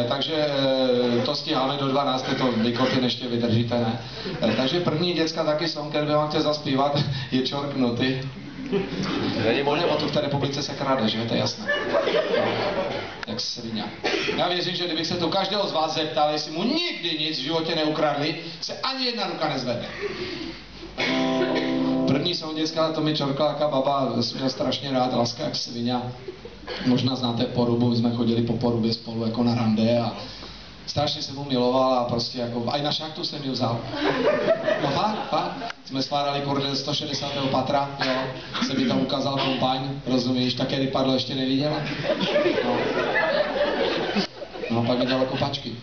Takže to stíháme do 12, to vykoty ještě vydržíte, ne? Takže první děcka taky song, který by vám chtěl zaspívat, je Čorknutý. Nebo tu v té republice se krade, že? To je jasné. Jak svině. Já věřím, že kdybych se tu každého z vás zeptal, jestli mu nikdy nic v životě neukradli, se ani jedna ruka nezvedne. První song děcka, to mi Čorkláka baba měl strašně rád, Láska jak svině. Možná znáte Porubu, my jsme chodili po Porubě spolu jako na rande a strašně jsem mu miloval a prostě jako, aj na šachtu jsem ji vzal. No fakt. Jsme skládali kurde 160. patra, jo, se mi tam ukázal kompaň, rozumíš, také rypadlo ještě neviděla. No, pak mi dala kopačky.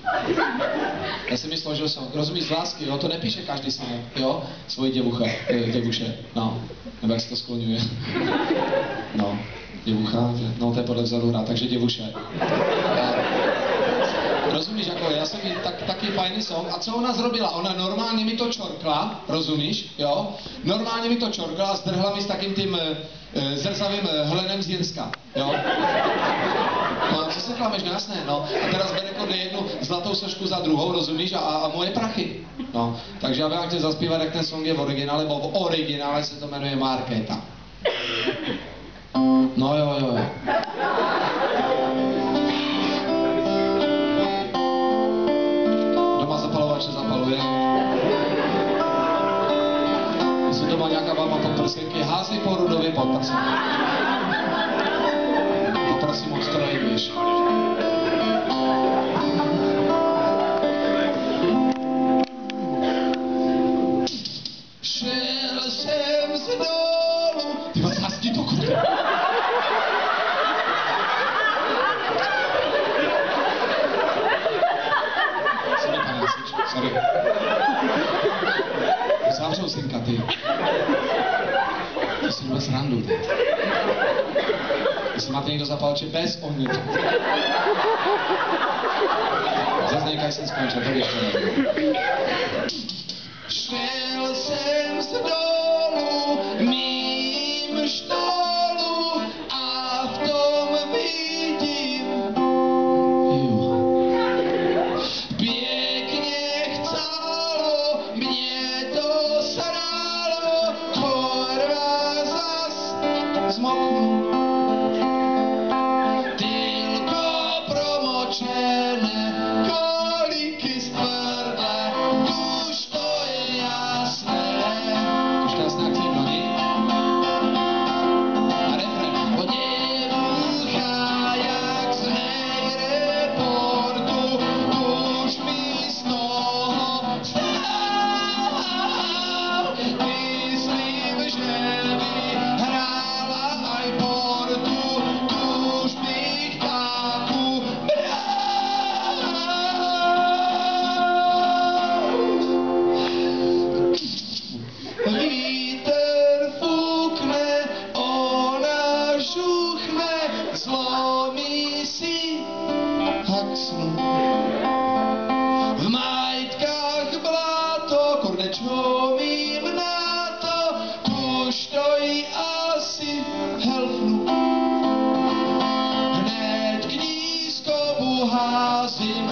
Já jsem mi složil song, rozumíš, z lásky, jo, to nepíše každý sám, jo, svoji děvuše, no, nebo jak se to skloňuje. No, děvucha, no to je podle vzoru hra, takže děvuše. Rozumíš, jako já jsem jí taky fajný song. A co ona zrobila? Ona normálně mi to čorkla, rozumíš, jo? Normálně mi to čorkla a zdrhla mi s takým tím zrzavým hlenem z Jirska, jo? No, co se klameš, no jasné, no. A teraz bere jako jednu zlatou sošku za druhou, rozumíš, a moje prachy. No, takže já bych vám chtěl zaspívat, jak ten song je v originále, bo v originále se to jmenuje Markéta. No jo. Zapalovače zapaluje. Jestli to má nějaká baba pod prsenky, hází po Rudově pod prsenky. Poprosím moc to nejvíš. Šel jsem z dolu. Ty vás hastí to kurva. Sorry. Zavřou synka, ty. To si vůbec randu, ty. Jestli máte někdo zapalče bez ohně. Zase někaj jsem skončil, to ještě nevím. Šel jsem z dolu, mým štolu a v tom vidím zmoknu. Tylko promočené kolíky z tvrdé, už to je jasné. Už to jasné, jak zjednoní. A refren. Od děvucha, jak z hejreportu, už mi z toho stál. Myslím, že vítr fukne, ona žuchne, zlomí si haxnu. V majtkách blato, kurde čo vím na to, tuž to jí asi helfnu. Hned knízkovu házím,